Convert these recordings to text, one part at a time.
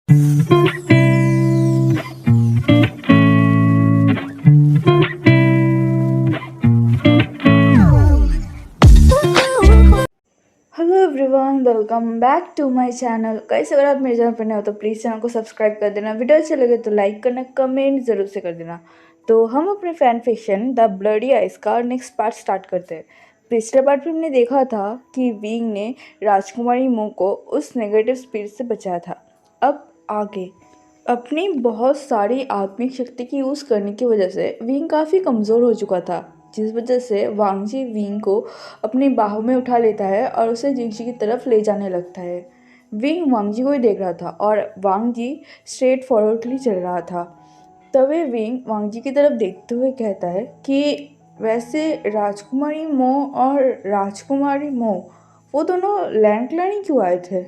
Hello everyone, welcome back to my channel. Guys, अगर आप मेरे चैनल पर नए हो तो प्लीज़ चैनल को सब्सक्राइब कर देना। वीडियो अच्छे लगे तो लाइक करना, कमेंट ज़रूर से कर देना। तो हम अपने fan fiction the bloody eyes का नेक्स्ट पार्ट स्टार्ट करते हैं। पिछले पार्ट में हमने देखा था कि विंग ने राजकुमारी मो को उस नेगेटिव स्पिरिट से बचाया था। अब आगे अपनी बहुत सारी आत्मिक शक्ति की यूज़ करने की वजह से विंग काफ़ी कमज़ोर हो चुका था, जिस वजह से वांगजी विंग को अपनी बाहों में उठा लेता है और उसे जिंगजी की तरफ ले जाने लगता है। विंग वांगजी को ही देख रहा था और वांगजी स्ट्रेट फॉरवर्डली चल रहा था। तभी विंग वांगजी की तरफ देखते हुए कहता है कि वैसे राजकुमारी मो और राजकुमारी मो वो दोनों लैंड क्लाइनिंग क्यों आए थे।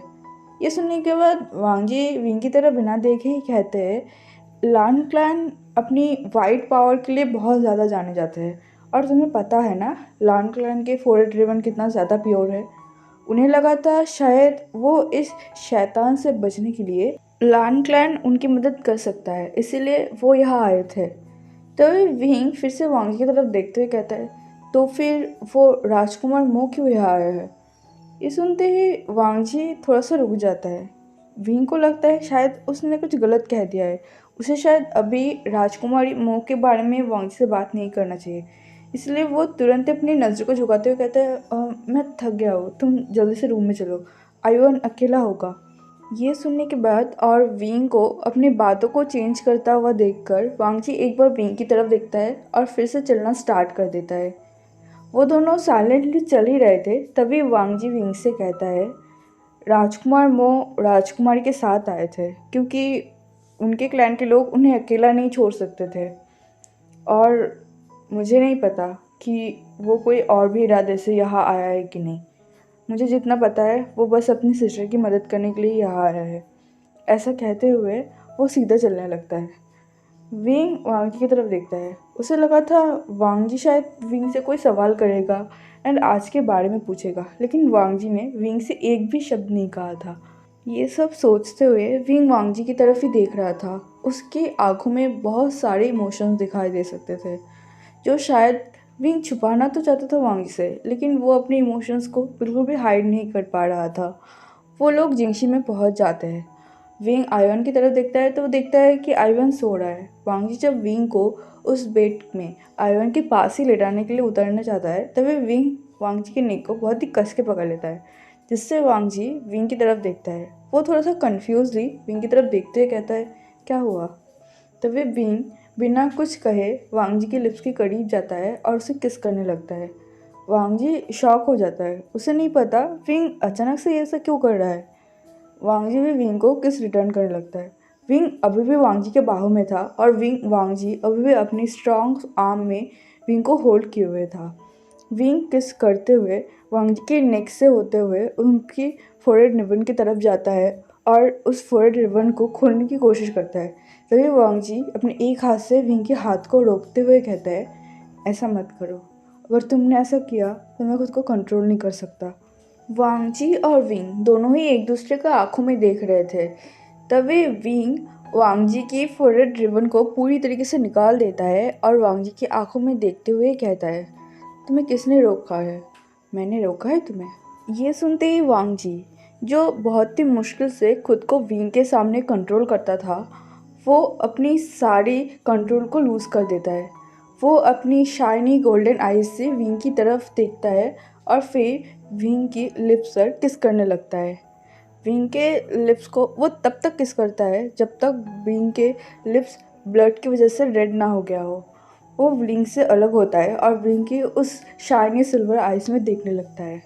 ये सुनने के बाद वांगजी विंग की तरफ बिना देखे ही कहते हैं लान क्लैन अपनी वाइट पावर के लिए बहुत ज़्यादा जाने जाते हैं। और तुम्हें पता है ना, लान क्लैन के फोरेड रिबन कितना ज़्यादा प्योर है। उन्हें लगा था शायद वो इस शैतान से बचने के लिए लान क्लैन उनकी मदद कर सकता है, इसीलिए वो यहाँ आए थे। तो विंग फिर से वांगी की तरफ देखते हुए कहता है, तो फिर वो राजकुमार मो क्यों यहाँ आया है। ये सुनते ही वांगजी थोड़ा सा रुक जाता है। विंग को लगता है शायद उसने कुछ गलत कह दिया है। उसे शायद अभी राजकुमारी मो के बारे में वांगजी से बात नहीं करना चाहिए। इसलिए वो तुरंत अपनी नज़र को झुकाते हुए कहता है, मैं थक गया हूँ, तुम जल्दी से रूम में चलो, आयुन अकेला होगा। ये सुनने के बाद और विंग को अपनी बातों को चेंज करता हुआ देखकर वांगजी एक बार विंग की तरफ देखता है और फिर से चलना स्टार्ट कर देता है। वो दोनों साइलेंटली चल ही रहे थे, तभी वांगजी विंग से कहता है, राजकुमार मो राजकुमारी के साथ आए थे क्योंकि उनके क्लैन के लोग उन्हें अकेला नहीं छोड़ सकते थे। और मुझे नहीं पता कि वो कोई और भी इरादे से यहाँ आया है कि नहीं। मुझे जितना पता है वो बस अपनी सिस्टर की मदद करने के लिए यहाँ आया है। ऐसा कहते हुए वो सीधा चलने लगता है। विंग वांगी की तरफ देखता है। उसे लगा था वांगजी शायद विंग से कोई सवाल करेगा एंड आज के बारे में पूछेगा, लेकिन वांगजी ने विंग से एक भी शब्द नहीं कहा था। ये सब सोचते हुए विंग वांगजी की तरफ ही देख रहा था। उसकी आंखों में बहुत सारे इमोशंस दिखाई दे सकते थे, जो शायद विंग छुपाना तो चाहता था वांगजी से, लेकिन वो अपने इमोशंस को बिल्कुल भी हाइड नहीं कर पा रहा था। वो लोग जिंगशी में पहुंच जाते हैं। विंग आयवन की तरफ देखता है तो वो देखता है कि आयवन सो रहा है। वांगजी जब विंग को उस बेड में आयवन के पास ही लेटाने के लिए उतरना चाहता है, तभी विंग वांगजी के नेक को बहुत ही कस के पकड़ लेता है, जिससे वांगजी विंग की तरफ देखता है। वो थोड़ा सा कन्फ्यूजली विंग की तरफ देखते हुए कहता है, क्या हुआ। तभी विंग बिना कुछ कहे वांगजी के लिप्स के करीब जाता है और उसे किस करने लगता है। वांगजी शॉक हो जाता है। उसे नहीं पता विंग अचानक से ऐसा क्यों कर रहा है। वांगजी भी विंग को किस रिटर्न करने लगता है। विंग अभी भी वांगजी के बाहों में था और वांगजी अभी भी अपनी स्ट्रॉन्ग आर्म में विंग को होल्ड किए हुए था। विंग किस करते हुए वांगजी के नेक से होते हुए उनकी फोरहेड रिबन की तरफ जाता है और उस फोरहेड रिबन को खोलने की कोशिश करता है। तभी वांगजी अपने एक हाथ से विंग के हाथ को रोकते हुए कहता है, ऐसा मत करो, अगर तुमने ऐसा किया तो मैं खुद को कंट्रोल नहीं कर सकता। वांगजी और विंग दोनों ही एक दूसरे को आंखों में देख रहे थे। तभी विंग वांगजी की फोरहेड रिबन को पूरी तरीके से निकाल देता है और वांगजी की आंखों में देखते हुए कहता है, तुम्हें किसने रोका है। मैंने रोका है तुम्हें। ये सुनते ही वांगजी, जो बहुत ही मुश्किल से खुद को विंग के सामने कंट्रोल करता था, वो अपनी सारी कंट्रोल को लूज़ कर देता है। वो अपनी शाइनी गोल्डन आईज से विंग की तरफ देखता है और फिर विंग की लिप्स पर किस करने लगता है। विंग के लिप्स को वो तब तक किस करता है जब तक विंग के लिप्स ब्लड की वजह से रेड ना हो गया हो। वो विंग से अलग होता है और विंग की उस शाइनी सिल्वर आइज में देखने लगता है।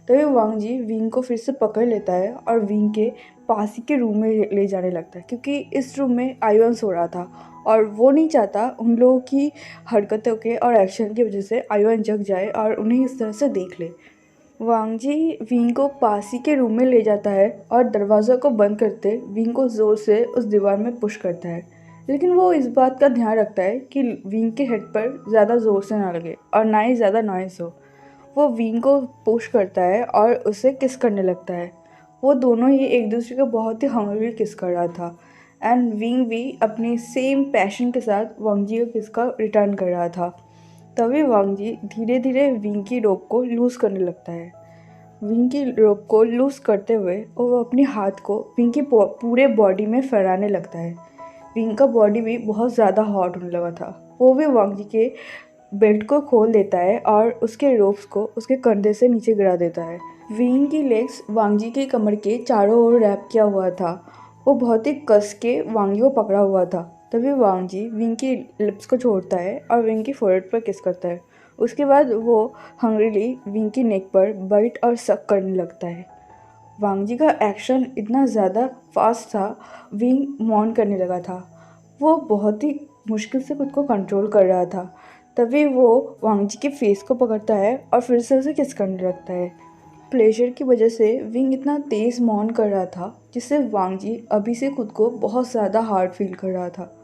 तभी वांगजी विंग को फिर से पकड़ लेता है और विंग के पास ही के रूम में ले जाने लगता है, क्योंकि इस रूम में आयुन सो रहा था और वो नहीं चाहता उन लोगों की हरकतों के और एक्शन की वजह से आयुन जग जाए और उन्हें इस तरह से देख ले। वांगजी विंग को पास ही के रूम में ले जाता है और दरवाज़ा को बंद करते विंग को ज़ोर से उस दीवार में पुश करता है, लेकिन वो इस बात का ध्यान रखता है कि विंग के हेड पर ज़्यादा ज़ोर से ना लगे और ना ही ज़्यादा नॉइज़ हो। वो विंग को पुश करता है और उसे किस करने लगता है। वो दोनों ही एक दूसरे को बहुत ही हंग्री किस कर रहा था। एंड विंग भी अपनी सेम पैशन के साथ वांग जी का किस का रिटर्न कर रहा था। तभी वांग जी धीरे धीरे विंग की रोप को लूज़ करने लगता है। विंग की रोप को लूज़ करते हुए वो अपने हाथ को विंग की पूरे बॉडी में फहराने लगता है। विंग का बॉडी भी बहुत ज़्यादा हॉट होने लगा था। वो भी वांग जी के बेल्ट को खोल देता है और उसके रोप्स को उसके कंधे से नीचे गिरा देता है। विंग की लेग्स वांग जी के कमर के चारों ओर रैप किया हुआ था। वो बहुत ही कस के वांग जी को पकड़ा हुआ था। तभी वांग जी विंग की लिप्स को छोड़ता है और विंग की फोrehead पर किस करता है। उसके बाद वो हंग्रीली विंग की नेक पर बाइट और सक करने लगता है। वांग जी का एक्शन इतना ज़्यादा फास्ट था, विंग मौन करने लगा था। वो बहुत ही मुश्किल से खुद को कंट्रोल कर रहा था। तभी वो वांग जी के फेस को पकड़ता है और फिर से उसे किस करने लगता है। प्लेजर की वजह से विंग इतना तेज़ मौन कर रहा था जिससे वांग जी अभी से खुद को बहुत ज़्यादा हार्ड फील कर रहा था।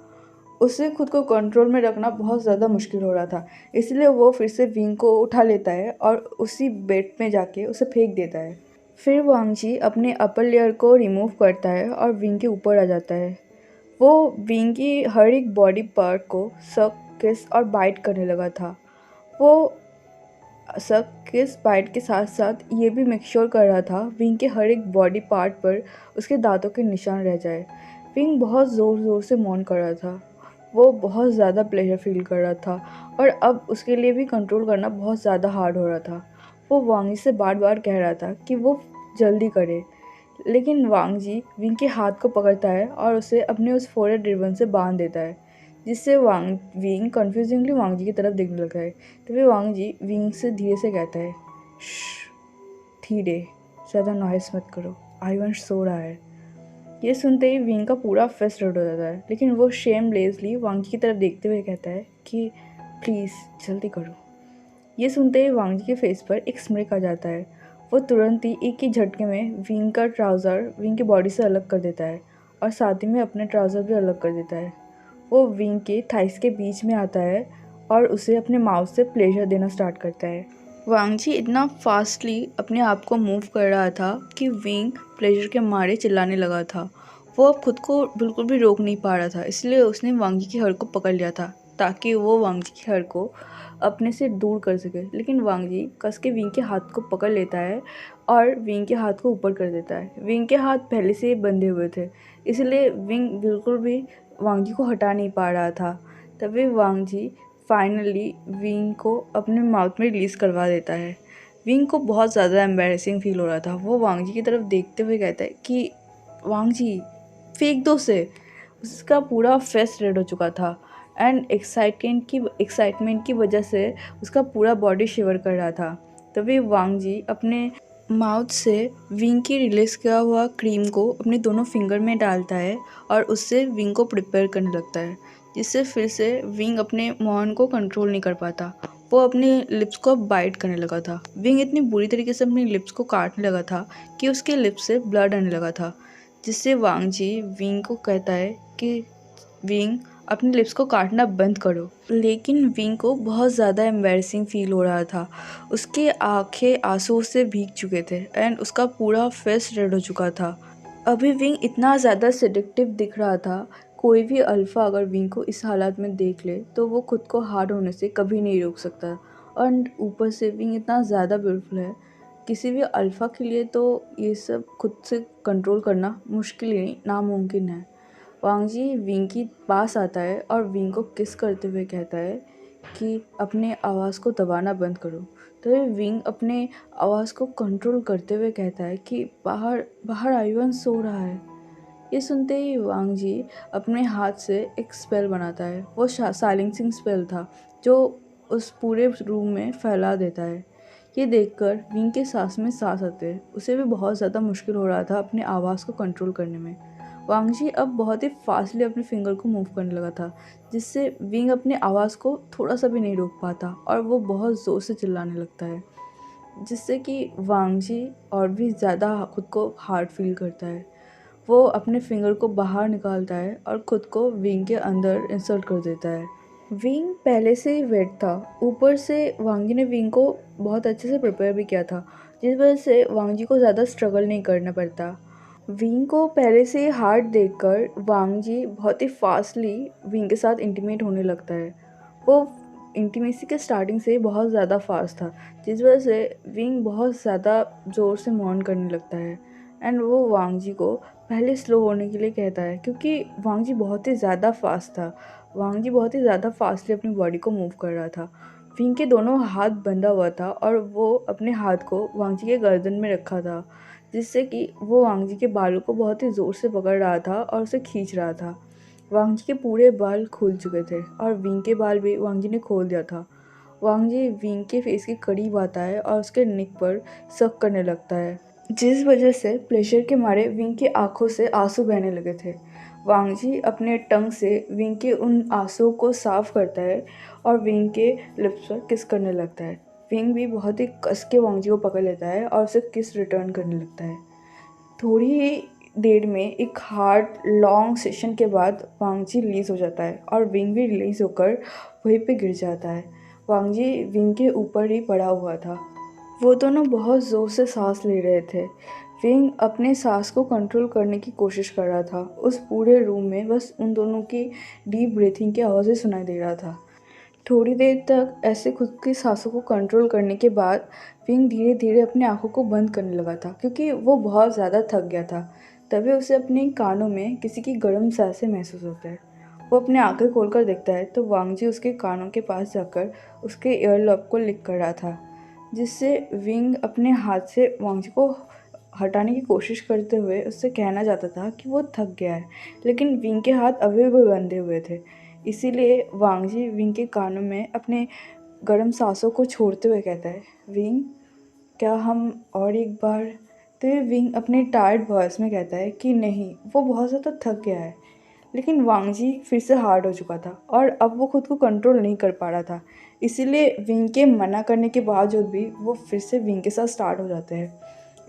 उससे खुद को कंट्रोल में रखना बहुत ज़्यादा मुश्किल हो रहा था। इसलिए वो फिर से विंग को उठा लेता है और उसी बेड में जाके उसे फेंक देता है। फिर वांग जी अपने अपर लेयर को रिमूव करता है और विंग के ऊपर आ जाता है। वो विंग की हर एक बॉडी पार्ट को सक, किस और बाइट करने लगा था। वो सक, किस, बाइट के साथ साथ ये भी मेक श्योर कर रहा था विंग के हर एक बॉडी पार्ट पर उसके दांतों के निशान रह जाए। विंग बहुत ज़ोर ज़ोर से मौन कर रहा था। वो बहुत ज़्यादा प्लेजर फील कर रहा था और अब उसके लिए भी कंट्रोल करना बहुत ज़्यादा हार्ड हो रहा था। वो वांग जी से बार बार कह रहा था कि वो जल्दी करे, लेकिन वांग जी विंग के हाथ को पकड़ता है और उसे अपने उस फोरहेड रिबन से बांध देता है, जिससे विंग कन्फ्यूजिंगली वांग जी की तरफ देखने लगा है। तभी वांग जी विंग से धीरे से कहता है, श्श, धीरे, ज़्यादा नॉइस मत करो, आईवंश सो रहा है। ये सुनते ही विंग का पूरा फेस रेड हो जाता है, लेकिन वो शेमलेसली वांग जी की तरफ देखते हुए कहता है कि प्लीज़ जल्दी करो। ये सुनते ही वांग जी के फेस पर एक स्मिक आ जाता है। वो तुरंत ही एक ही झटके में विंग का ट्राउज़र विंग की बॉडी से अलग कर देता है और साथ ही में अपने ट्राउज़र भी अलग कर देता है। वो विंग के थाइस के बीच में आता है और उसे अपने माउथ से प्लेजर देना स्टार्ट करता है। वांग जी इतना फास्टली अपने आप को मूव कर रहा था कि विंग प्लेजर के मारे चिल्लाने लगा था। वो अब खुद को बिल्कुल भी रोक नहीं पा रहा था, इसलिए उसने वांग जी की हड़ को पकड़ लिया था ताकि वो वांग जी की हड़ को अपने से दूर कर सके। लेकिन वांग जी कस के विंग के हाथ को पकड़ लेता है और विंग के हाथ को ऊपर कर देता है। विंग के हाथ पहले से ही बंधे हुए थे, इसलिए विंग बिल्कुल भी वांग जी को हटा नहीं पा रहा था। तभी वांग जी फाइनली विंग को अपने माउथ में रिलीज़ करवा देता है। विंग को बहुत ज़्यादा एम्बैरेसिंग फील हो रहा था। वो वांग जी की तरफ देखते हुए कहता है कि वांग जी फेंक दो उसे। उसका पूरा फेस रेड हो चुका था एंड एक्साइटमेंट की वजह से उसका पूरा बॉडी शिवर कर रहा था। तभी वांग जी अपने माउथ से विंग की रिलीज़ किया हुआ क्रीम को अपने दोनों फिंगर में डालता है और उससे विंग को प्रिपेयर करने लगता है, जिससे फिर से विंग अपने मौन को कंट्रोल नहीं कर पाता। वो अपने लिप्स को बाइट करने लगा था। विंग इतनी बुरी तरीके से अपनी लिप्स को काटने लगा था कि उसके लिप्स से ब्लड आने लगा था, जिससे वांग जी विंग को कहता है कि विंग अपने लिप्स को काटना बंद करो। लेकिन विंग को बहुत ज़्यादा एम्बैरेसिंग फील हो रहा था। उसके आंखें आंसू से भीग चुके थे एंड उसका पूरा फेस रेड हो चुका था। अभी विंग इतना ज़्यादा सेडक्टिव दिख रहा था, कोई भी अल्फ़ा अगर विंग को इस हालत में देख ले तो वो खुद को हार्ड होने से कभी नहीं रोक सकता। और ऊपर से विंग इतना ज़्यादा ब्यूटीफुल है, किसी भी अल्फ़ा के लिए तो ये सब खुद से कंट्रोल करना मुश्किल ही नहीं, नामुमकिन है। वांग जी विंग के पास आता है और विंग को किस करते हुए कहता है कि अपने आवाज़ को दबाना बंद करो। तो विंग अपने आवाज़ को कंट्रोल करते हुए कहता है कि बाहर बाहर आयुवन सो रहा है। ये सुनते ही वांग जी अपने हाथ से एक स्पेल बनाता है। वो साइलेंसिंग स्पेल था जो उस पूरे रूम में फैला देता है। ये देखकर विंग के सांस में सांस आते हैं। उसे भी बहुत ज़्यादा मुश्किल हो रहा था अपने आवाज़ को कंट्रोल करने में। वांग जी अब बहुत ही फास्टली अपने फिंगर को मूव करने लगा था, जिससे विंग अपने आवाज़ को थोड़ा सा भी नहीं रोक पाता और वो बहुत ज़ोर से चिल्लाने लगता है, जिससे कि वांग जी और भी ज़्यादा खुद को हार्ड फील करता है। वो अपने फिंगर को बाहर निकालता है और खुद को विंग के अंदर इंसर्ट कर देता है। विंग पहले से ही वेट था, ऊपर से वांग जी ने विंग को बहुत अच्छे से प्रिपेयर भी किया था, जिस वजह से वांग जी को ज़्यादा स्ट्रगल नहीं करना पड़ता। विंग को पहले से ही हार्ट देखकर वांग जी बहुत ही फास्टली विंग के साथ इंटीमेट होने लगता है। वो इंटीमेसी के स्टार्टिंग से ही बहुत ज़्यादा फास्ट था, जिस वजह से विंग बहुत ज़्यादा ज़ोर से मौन करने लगता है। एंड वो वांग जी को पहले स्लो होने के लिए कहता है, क्योंकि वांग जी बहुत ही ज़्यादा फास्ट था। वांग जी बहुत ही ज़्यादा फास्टली अपनी बॉडी को मूव कर रहा था। विंग के दोनों हाथ बंधा हुआ था और वो अपने हाथ को वांग जी के गर्दन में रखा था, जिससे कि वो वांग जी के बालों को बहुत ही ज़ोर से पकड़ रहा था और उसे खींच रहा था। वांग जी के पूरे बाल खुल चुके थे और विंग के बाल भी वांग जी ने खोल दिया था। वांग जी विंग के फेस के करीब आता है और उसके नेक पर सक करने लगता है, जिस वजह से प्लेजर के मारे विंग की आंखों से आंसू बहने लगे थे। वांग जी अपने टंग से विंग के उन आंसुओं को साफ करता है और विंग के लिप्स पर किस करने लगता है। विंग भी बहुत ही कस के वांग जी को पकड़ लेता है और उसे किस रिटर्न करने लगता है। थोड़ी ही देर में एक हार्ड लॉन्ग सेशन के बाद वांग जी रिलीज़ हो जाता है और विंग भी रिलीज़ होकर वहीं पे गिर जाता है। वांग जी विंग के ऊपर ही पड़ा हुआ था। वो दोनों बहुत ज़ोर से सांस ले रहे थे। विंग अपने सांस को कंट्रोल करने की कोशिश कर रहा था। उस पूरे रूम में बस उन दोनों की डीप ब्रीथिंग की आवाज़ें सुनाई दे रहा था। थोड़ी देर तक ऐसे खुद की सांसों को कंट्रोल करने के बाद विंग धीरे धीरे अपनी आंखों को बंद करने लगा था, क्योंकि वो बहुत ज़्यादा थक गया था। तभी उसे अपने कानों में किसी की गर्म सांसें महसूस होता है। वो अपनी आंखें खोलकर देखता है तो वांग जी उसके कानों के पास जाकर उसके ईयरलॉब को लिक कर रहा था, जिससे विंग अपने हाथ से वांग जी को हटाने की कोशिश करते हुए उससे कहना चाहता था कि वो थक गया है, लेकिन विंग के हाथ अभी भी बंधे हुए थे। इसीलिए वांग जी विंग के कानों में अपने गर्म सांसों को छोड़ते हुए कहता है, विंग, क्या हम और एक बार? तो ये विंग अपने टायर्ड वॉइस में कहता है कि नहीं, वो बहुत ज़्यादा थक गया है। लेकिन वांग जी फिर से हार्ड हो चुका था और अब वो खुद को कंट्रोल नहीं कर पा रहा था। इसीलिए विंग के मना करने के बावजूद भी वो फिर से विंग के साथ स्टार्ट हो जाते हैं।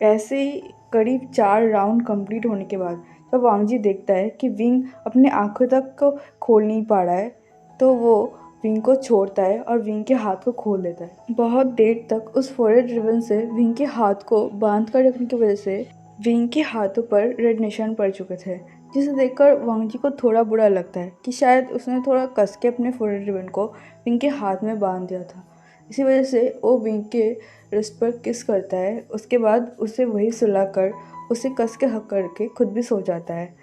ऐसे ही करीब 4 राउंड कंप्लीट होने के बाद जब वांग जी देखता है कि विंग अपने आंखों तक को खोल नहीं पा रहा है, तो वो विंग को छोड़ता है और विंग के हाथ को खोल देता है। बहुत देर तक उस फोरहेड रिबन से विंग के हाथ को बांध कर रखने की वजह से विंग के हाथों पर रेड निशान पड़ चुके थे, जिसे देखकर वांग जी को थोड़ा बुरा लगता है कि शायद उसने थोड़ा कस के अपने फोरहेड रिबन को विंग के हाथ में बांध दिया था। इसी वजह से वो विंग के रिस्ट पर किस करता है। उसके बाद उसे वही सुलाकर उसे कस के हक करके खुद भी सो जाता है।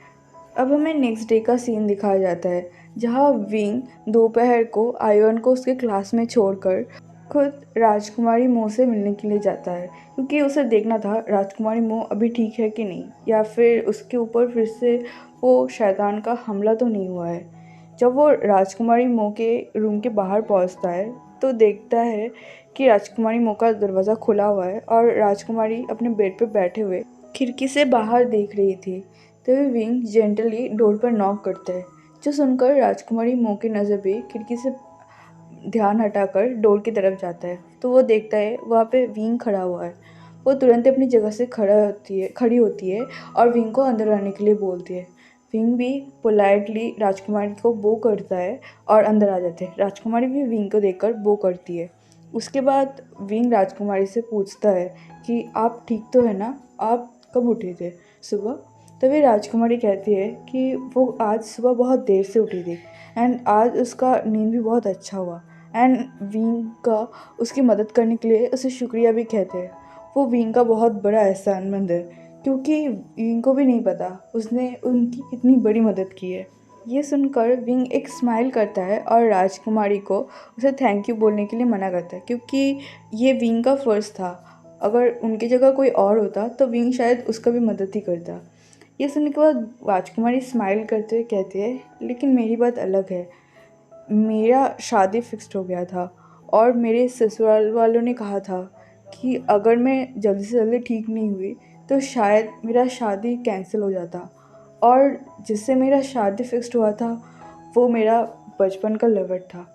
अब हमें नेक्स्ट डे का सीन दिखाया जाता है, जहाँ विंग दोपहर को आयोन को उसके क्लास में छोड़कर खुद राजकुमारी मो से मिलने के लिए जाता है, क्योंकि उसे देखना था राजकुमारी मो अभी ठीक है कि नहीं, या फिर उसके ऊपर फिर से वो शैतान का हमला तो नहीं हुआ है। जब वो राजकुमारी मो के रूम के बाहर पहुंचता है तो देखता है कि राजकुमारी मो का दरवाज़ा खुला हुआ है और राजकुमारी अपने बेड पर बैठे हुए खिड़की से बाहर देख रही थी। तभी विंग जेंटली डोर पर नॉक करता है, जो सुनकर राजकुमारी मो की नज़र भी खिड़की से ध्यान हटाकर डोर की तरफ जाता है। तो वो देखता है वहाँ पे विंग खड़ा हुआ है। वो तुरंत अपनी जगह से खड़ी होती है और विंग को अंदर आने के लिए बोलती है। विंग भी पोलाइटली राजकुमारी को बो करता है और अंदर आ जाते हैं। राजकुमारी भी विंग को देखकर बो करती है। उसके बाद विंग राजकुमारी से पूछता है कि आप ठीक तो है ना, आप कब उठे थे सुबह? तभी राजकुमारी कहती है कि वो आज सुबह बहुत देर से उठी थी एंड आज उसका नींद भी बहुत अच्छा हुआ। एंड विंग का उसकी मदद करने के लिए उसे शुक्रिया भी कहते हैं। वो विंग का बहुत बड़ा एहसानमंद है, क्योंकि विंग को भी नहीं पता उसने उनकी कितनी बड़ी मदद की है। ये सुनकर विंग एक स्माइल करता है और राजकुमारी को उसे थैंक यू बोलने के लिए मना करता है, क्योंकि ये विंग का फ़र्ज़ था। अगर उनकी जगह कोई और होता तो विंग शायद उसका भी मदद ही करता। ये सुनने के बाद राजकुमारी स्माइल करते हुए कहती है, लेकिन मेरी बात अलग है। मेरा शादी फिक्स्ड हो गया था और मेरे ससुराल वालों ने कहा था कि अगर मैं जल्दी से जल्दी ठीक नहीं हुई तो शायद मेरा शादी कैंसिल हो जाता, और जिससे मेरा शादी फिक्स्ड हुआ था वो मेरा बचपन का लवर था।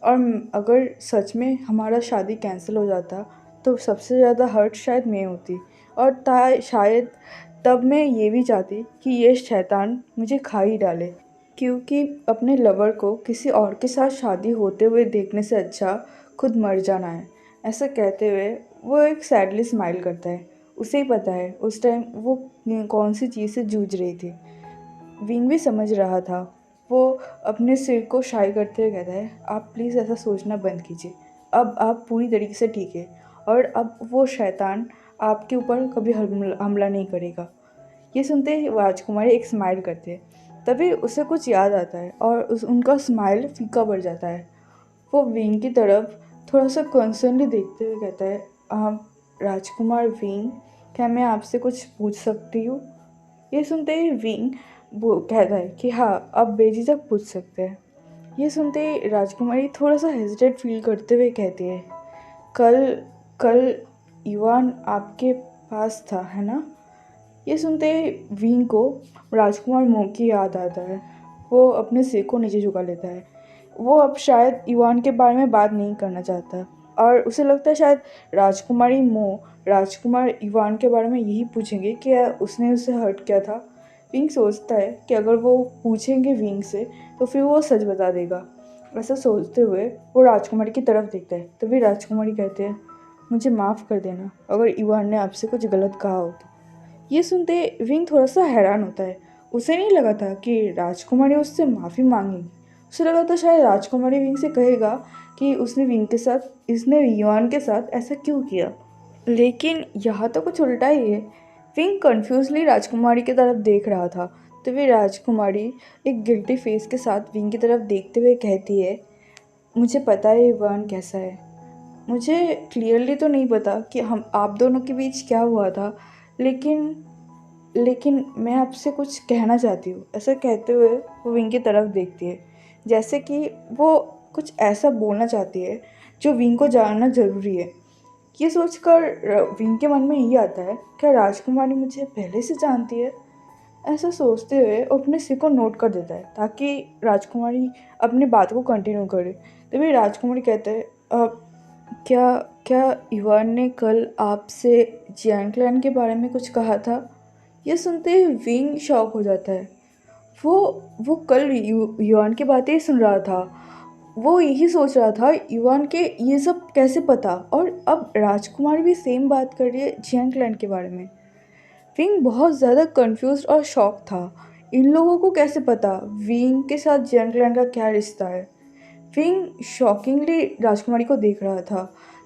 और अगर सच में हमारा शादी कैंसिल हो जाता तो सबसे ज़्यादा हर्ट शायद मैं होती, और शायद तब मैं ये भी चाहती कि ये शैतान मुझे खा ही डाले, क्योंकि अपने लवर को किसी और के साथ शादी होते हुए देखने से अच्छा खुद मर जाना है। ऐसा कहते हुए वो एक सैडली स्माइल करता है उसे ही पता है उस टाइम वो कौन सी चीज़ से जूझ रही थी। विंग भी समझ रहा था। वो अपने सिर को शाई करते हुए कहता है, आप प्लीज़ ऐसा सोचना बंद कीजिए। अब आप पूरी तरीके से ठीक है और अब वो शैतान आपके ऊपर कभी हमला नहीं करेगा। ये सुनते ही राजकुमारी एक स्माइल करते हैं। तभी उसे कुछ याद आता है और उनका स्माइल फीका पड़ जाता है। वो विंग की तरफ थोड़ा सा कंसर्नली देखते हुए कहता है, राजकुमार विंग, क्या मैं आपसे कुछ पूछ सकती हूँ? ये सुनते ही विंग वो कहता है कि हाँ, आप बेझिझक पूछ सकते हैं। ये सुनते ही राजकुमारी थोड़ा सा हेजिटेट फील करते हुए कहती है, कल कल इवान आपके पास था, है ना? ये सुनते ही विंग को राजकुमार मोह की याद आता है। वो अपने सिर को नीचे झुका लेता है। वो अब शायद इवान के बारे में बात नहीं करना चाहता और उसे लगता है शायद राजकुमारी मोह राजकुमार इवान के बारे में यही पूछेंगे कि उसने उसे हर्ट किया था। विंग सोचता है कि अगर वो पूछेंगे विंग से तो फिर वो सच बता देगा। ऐसा सोचते हुए वो राजकुमारी की तरफ देखता है। तभी राजकुमारी कहते हैं, मुझे माफ़ कर देना अगर इवान ने आपसे कुछ गलत कहा हो तो। ये सुनते विंग थोड़ा सा हैरान होता है। उसे नहीं लगा था कि राजकुमारी उससे माफ़ी मांगेगी। उसे लगा था शायद राजकुमारी विंग से कहेगा कि इसने युआन के साथ ऐसा क्यों किया। लेकिन यहाँ तो कुछ उल्टा ही है। विंग कन्फ्यूजली राजकुमारी की तरफ देख रहा था। तो वे राजकुमारी एक गिल्टी फेस के साथ विंग की तरफ देखते हुए कहती है, मुझे पता है युआन कैसा है। मुझे क्लियरली तो नहीं पता कि हम आप दोनों के बीच क्या हुआ था, लेकिन लेकिन मैं आपसे कुछ कहना चाहती हूँ। ऐसा कहते हुए वो विंग की तरफ देखती है, जैसे कि वो कुछ ऐसा बोलना चाहती है जो विंग को जानना ज़रूरी है। ये सोचकर विंग के मन में ये आता है, क्या राजकुमारी मुझे पहले से जानती है? ऐसा सोचते हुए वो अपने सिर को नोट कर देता है ताकि राजकुमारी अपनी बात को कंटिन्यू करे। तभी राजकुमारी कहते हैं, क्या क्या इवान ने कल आपसे जियांग क्लैन के बारे में कुछ कहा था? ये सुनते ही विंग शॉक हो जाता है। वो वो कल युआन की बातें ही सुन रहा था। वो यही सोच रहा था युआन के ये सब कैसे पता, और अब राजकुमारी भी सेम बात कर रही है जियांग क्लैन के बारे में। विंग बहुत ज़्यादा कंफ्यूज और शॉक था। इन लोगों को कैसे पता विंग के साथ जियांग क्लैन का क्या रिश्ता है? विंग शॉकिंगली राजकुमारी को देख रहा था।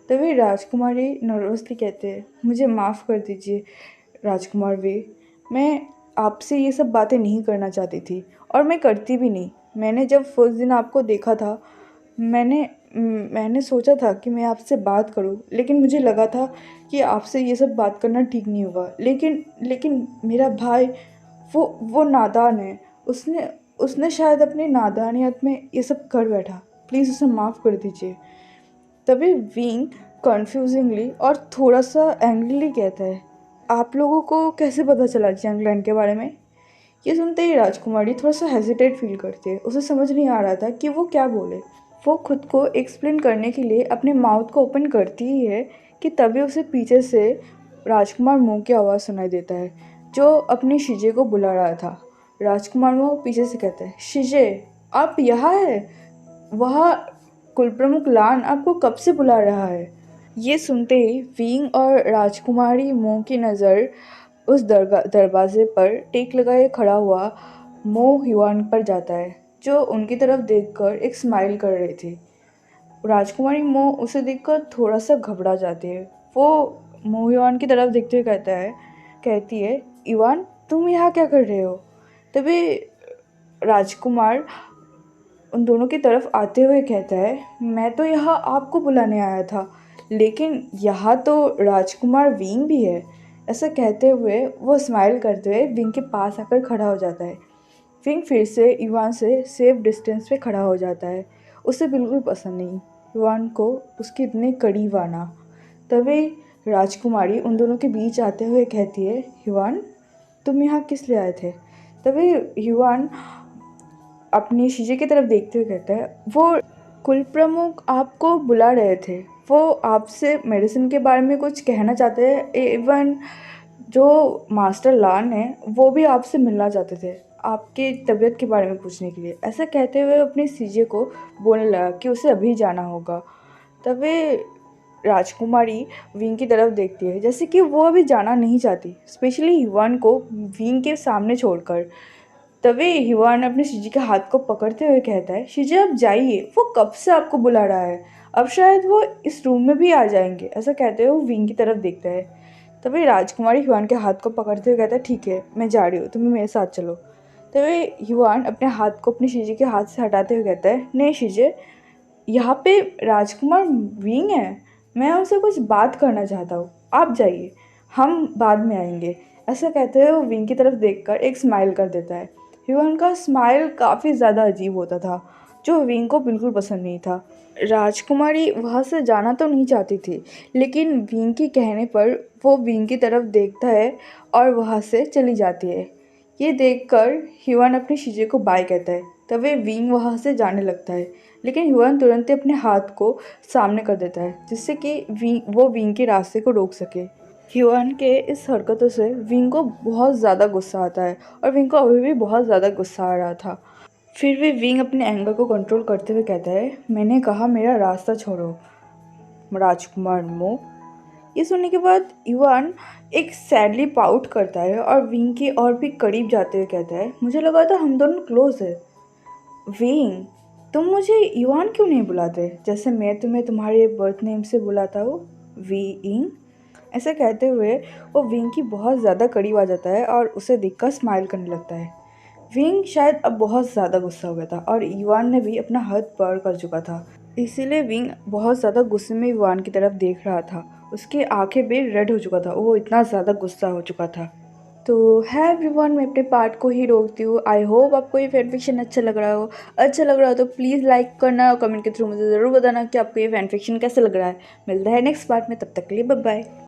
तभी राजकुमारी नर्वसली कहते हैं, मुझे माफ़ कर दीजिए राजकुमार वे, मैं आपसे ये सब बातें नहीं करना चाहती थी और मैं करती भी नहीं। मैंने जब फर्स्ट दिन आपको देखा था, मैंने मैंने सोचा था कि मैं आपसे बात करूं, लेकिन मुझे लगा था कि आपसे ये सब बात करना ठीक नहीं होगा। लेकिन लेकिन मेरा भाई वो नादान है। उसने उसने शायद अपनी नादानियत में ये सब कर बैठा। प्लीज़ उसे माफ़ कर दीजिए। तभी विंग कन्फ्यूजिंगली और थोड़ा सा एंग्रीली कहता है, आप लोगों को कैसे पता चला जंगलैंड के बारे में? ये सुनते ही राजकुमारी थोड़ा सा हेजिटेट फील करती है। उसे समझ नहीं आ रहा था कि वो क्या बोले। वो खुद को एक्सप्लेन करने के लिए अपने माउथ को ओपन करती ही है कि तभी उसे पीछे से राजकुमार मोह की आवाज़ सुनाई देता है, जो अपनी शिजे को बुला रहा था। राजकुमार मोह पीछे से कहता है, शिजे, आप यहाँ है? वह कुल प्रमुख लान आपको कब से बुला रहा है? ये सुनते ही विंग और राजकुमारी मोह की नज़र उस दरवाजे पर टेक लगाए खड़ा हुआ मो युआन पर जाता है, जो उनकी तरफ देखकर एक स्माइल कर रही थी। राजकुमारी मो उसे देखकर थोड़ा सा घबरा जाती है। वो मो युआन की तरफ देखते हुए कहती है, इवान, तुम यहाँ क्या कर रहे हो? तभी राजकुमार उन दोनों की तरफ आते हुए कहता है, मैं तो यहाँ आपको बुलाने आया था, लेकिन यहाँ तो राजकुमार विंग भी है। ऐसा कहते हुए वो स्माइल करते हुए विंग के पास आकर खड़ा हो जाता है। विंग फिर से इवान से सेफ डिस्टेंस पे खड़ा हो जाता है। उसे बिल्कुल पसंद नहीं इवान को उसकी इतनी कड़ी वाना। तभी राजकुमारी उन दोनों के बीच आते हुए कहती है, इवान, तुम यहाँ किस लिए आए थे? तभी इवान अपनी शीशे की तरफ देखते हुए कहता है, वो कुल प्रमुख आपको बुला रहे थे। वो आपसे मेडिसिन के बारे में कुछ कहना चाहते हैं। इवन जो मास्टर लान है वो भी आपसे मिलना चाहते थे, आपकी तबीयत के बारे में पूछने के लिए। ऐसा कहते हुए अपने सीजे को बोलने लगा कि उसे अभी जाना होगा। तभी राजकुमारी विंग की तरफ देखती है जैसे कि वो अभी जाना नहीं चाहती, स्पेशली युवान को विंग के सामने छोड़कर। तभी युवान अपने शिजी के हाथ को पकड़ते हुए कहता है, शिजी आप जाइए, वो कब से आपको बुला रहा है, अब शायद वो इस रूम में भी आ जाएंगे। ऐसा कहते हुए वो विंग की तरफ देखता है। तभी राजकुमारी युवान के हाथ को पकड़ते हुए कहता है, ठीक है मैं जा रही हूँ, तुम्हें मेरे साथ चलो। तभी युवान अपने हाथ को अपने शिजी के हाथ से हटाते हुए कहता है, नहीं शिजे, यहाँ पे राजकुमार विंग है, मैं उनसे कुछ बात करना चाहता हूँ, आप जाइए, हम बाद में आएंगे। ऐसा कहते हुए वो विंग की तरफ देखकर एक स्माइल कर देता है। ह्यून का स्माइल काफ़ी ज़्यादा अजीब होता था, जो विंग को बिल्कुल पसंद नहीं था। राजकुमारी वहाँ से जाना तो नहीं चाहती थी, लेकिन विंग के कहने पर वो विंग की तरफ देखता है और वहाँ से चली जाती है। ये देखकर ह्यून अपने शीशे को बाय कहता है, तभी विंग वहाँ से जाने लगता है, लेकिन ह्यून तुरंत ही अपने हाथ को सामने कर देता है जिससे कि वो विंग के रास्ते को रोक सके। ह्यून के इस हरकतों से विंग को बहुत ज़्यादा गुस्सा आता है और विंग को अभी भी बहुत ज़्यादा गुस्सा आ रहा था। फिर भी विंग अपने एंगर को कंट्रोल करते हुए कहता है, मैंने कहा मेरा रास्ता छोड़ो राजकुमार मो। ये सुनने के बाद युवान एक सैडली पाउट करता है और विंग के और भी करीब जाते हुए कहता है, मुझे लगा था हम दोनों क्लोज है। विंग, तुम मुझे युवान क्यों नहीं बुलाते जैसे मैं तुम्हें तुम्हारे बर्थ नेम से बुलाता हूँ, वी इंग। ऐसा कहते हुए वो विंग की बहुत ज़्यादा करीब आ जाता है और उसे देखकर स्माइल करने लगता है। विंग शायद अब बहुत ज़्यादा गुस्सा हो गया था और युवान ने भी अपना हाथ पार कर चुका था, इसीलिए विंग बहुत ज़्यादा गुस्से में युवान की तरफ देख रहा था। उसकी आंखें भी रेड हो चुका था, वो इतना ज़्यादा गुस्सा हो चुका था। तो है एवरीवन, मैं अपने पार्ट को ही रोकती हूँ। आई होप आपको ये फैन फिक्शन अच्छा लग रहा हो। अच्छा लग रहा हो तो प्लीज़ लाइक करना और कमेंट के थ्रू मुझे ज़रूर बताना कि आपको ये फैन फिक्शन कैसा लग रहा है। मिलता है नेक्स्ट पार्ट में, तब तक के लिए बाय बाय।